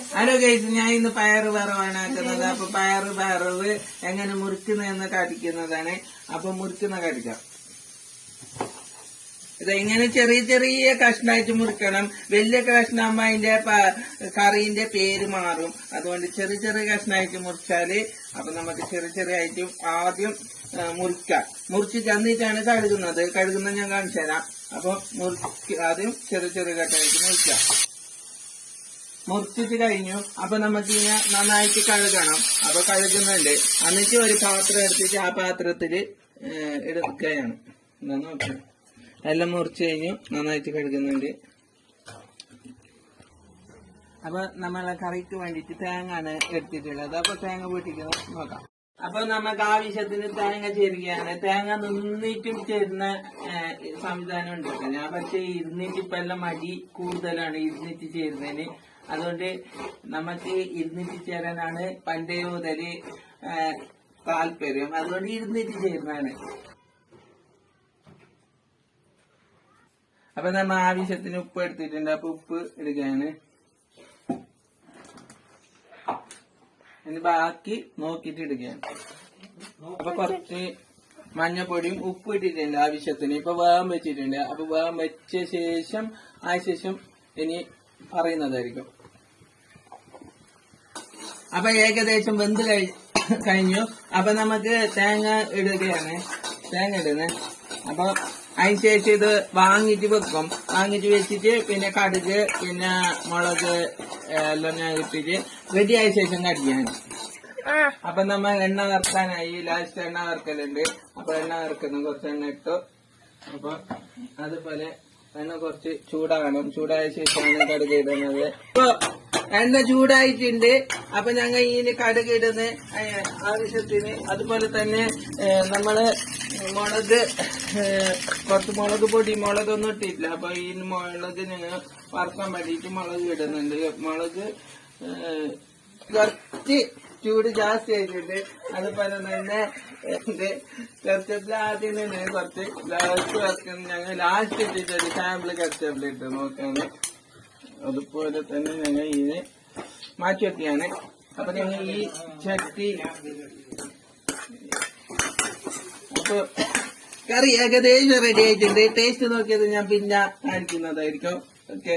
Hello guys, ഞാൻ ഇന്ന് പയറ് വറവാണ് ആക്കുന്നത്. അപ്പൊ പയറ് വറവ് എങ്ങനെ മുറിക്കുന്നതെന്ന് കാണിക്കുന്നതാണ്. അപ്പൊ മുറിക്കുന്ന കാണിക്കാം. ഇതെങ്ങനെ ചെറിയ ചെറിയ കഷ്ണമായിട്ട് മുറിക്കണം. വലിയ കഷ്ണമാകുമ്പോ അതിന്റെ കറീന്റെ പേര് മാറും. അതുകൊണ്ട് ചെറിയ ചെറിയ കഷ്ണമായിട്ട് മുറിച്ചാല് അപ്പൊ നമുക്ക് ചെറിയ ചെറിയ ആയിട്ട് ആദ്യം മുറിക്കാം. മുറിച്ച് തന്നിട്ടാണ് കഴുകുന്നത് ഞാൻ കാണിച്ചു തരാം. അപ്പൊ ആദ്യം ചെറിയ ചെറിയ കഷ്ണമായിട്ട് മുറിക്കാം. മുറിച്ചിട്ട് കഴിഞ്ഞു. അപ്പൊ നമുക്ക് ഇങ്ങനെ നന്നായിട്ട് കഴുകണം. അപ്പൊ കഴുകുന്നുണ്ട്. എന്നിട്ട് ഒരു പാത്രം എടുത്തിട്ട് ആ പാത്രത്തില് എടുക്കുകയാണ്. എന്താ നോക്കാം. എല്ലാം മുറിച്ച് കഴിഞ്ഞു. നന്നായിട്ട് കഴുകുന്നുണ്ട്. അപ്പൊ നമ്മളെ കറിക്ക് വേണ്ടിട്ട് തേങ്ങ ആണ് എടുത്തിട്ടുള്ളത്. അപ്പൊ തേങ്ങ പൊട്ടിക്കുന്നത് നോക്കാം. അപ്പൊ നമുക്ക് ആവശ്യത്തിന് തേങ്ങ ചേരുകയാണ്. തേങ്ങ നിന്നിട്ടും ചേരുന്ന സംവിധാനം ഉണ്ട്. ഞാൻ പക്ഷെ ഇരുന്നിട്ട് ഇപ്പൊ എല്ലാം മടി കൂടുതലാണ് ഇരുന്നിട്ട് ചേരുന്നതിന്. അതുകൊണ്ട് നമുക്ക് ഇരുന്നിട്ട് ചേരാനാണ് പണ്ടേ മുതല് താല്പര്യം. അതുകൊണ്ട് ഇരുന്നിട്ട് ചേരുന്നതാണ്. അപ്പൊ നമ്മ ആവശ്യത്തിന് ഉപ്പ് എടുത്തിട്ടുണ്ട്. അപ്പൊ ഉപ്പ് ഇടുകയാണ്. ഇനി ബാക്കി നോക്കിട്ട് ഇടുകയാണ്. അപ്പൊ കുറച്ച് മഞ്ഞപ്പൊടിയും ഉപ്പ് ഇട്ടിട്ടുണ്ട് ആവശ്യത്തിന്. ഇപ്പൊ വേഗം വെച്ചിട്ടുണ്ട്. അപ്പൊ വേഗം വെച്ച ശേഷം ഇനി പറയുന്നതായിരിക്കും. അപ്പൊ ഏകദേശം വെന്ത് കഴിഞ്ഞു. അപ്പൊ നമുക്ക് തേങ്ങ ഇടുകയാണ്. തേങ്ങ ഇടുന്നത്. അപ്പൊ അതിനുശേഷം ഇത് വാങ്ങിട്ട് വെക്കും. വാങ്ങിട്ട് വെച്ചിട്ട് പിന്നെ കടുക് പിന്നെ മുളക് എല്ലാം ഞാൻ ഇട്ടിട്ട് റെഡി ആയ ശേഷം കടിക്കാൻ. അപ്പൊ നമ്മ എണ്ണ വറുക്കാനായി. ലാസ്റ്റ് എണ്ണ വറുക്കലുണ്ട്. അപ്പൊ എണ്ണ വറുക്കുന്ന കുറച്ച് എണ്ണ ഇട്ടു. അപ്പൊ അതുപോലെ എണ്ണ കുറച്ച് ചൂടാകണം. ചൂടായ ശേഷമാണ് കടുക് ഇടുന്നത്. ഇപ്പൊ എണ്ണ ചൂടായിട്ടുണ്ട്. അപ്പൊ ഞങ്ങൾ ഇതിന് കടുക് ഇടുന്ന ആവശ്യത്തിന്. അതുപോലെ തന്നെ നമ്മള് കുറച്ച് മുളക് പൊടി മുളകൊന്നും ഇട്ടിട്ടില്ല. അപ്പൊ ഈ മുളക് ഞങ്ങൾ വറുക്കാൻ വേണ്ടിയിട്ട് മുളക് ഇടുന്നുണ്ട്. മുളക് കുറച്ച് ചൂട് ജാസ്തി ആയിട്ടുണ്ട്. അതുപോലെ തന്നെ കർച്ചപ്പിൽ ആദ്യം തന്നെ കുറച്ച് ലാസ്റ്റ് വറുക്കുന്ന ഞങ്ങൾ ലാസ്റ്റ് ഇട്ടിട്ട് സാമ്പിള് കർച്ചപ്പിൽ ഇട്ട് നോക്കാണ്. അതുപോലെ തന്നെ ഞങ്ങൾ ഇതിനെ മാറ്റി വെക്കുകയാണ്. അപ്പൊ ഞങ്ങൾ ഈ ചട്ടി അപ്പൊ കറി ഏകദേശം റെഡി ആയിട്ടുണ്ട്. ടേസ്റ്റ് നോക്കിയത് ഞാൻ പിന്നെ കാണിക്കുന്നതായിരിക്കും. ഓക്കെ.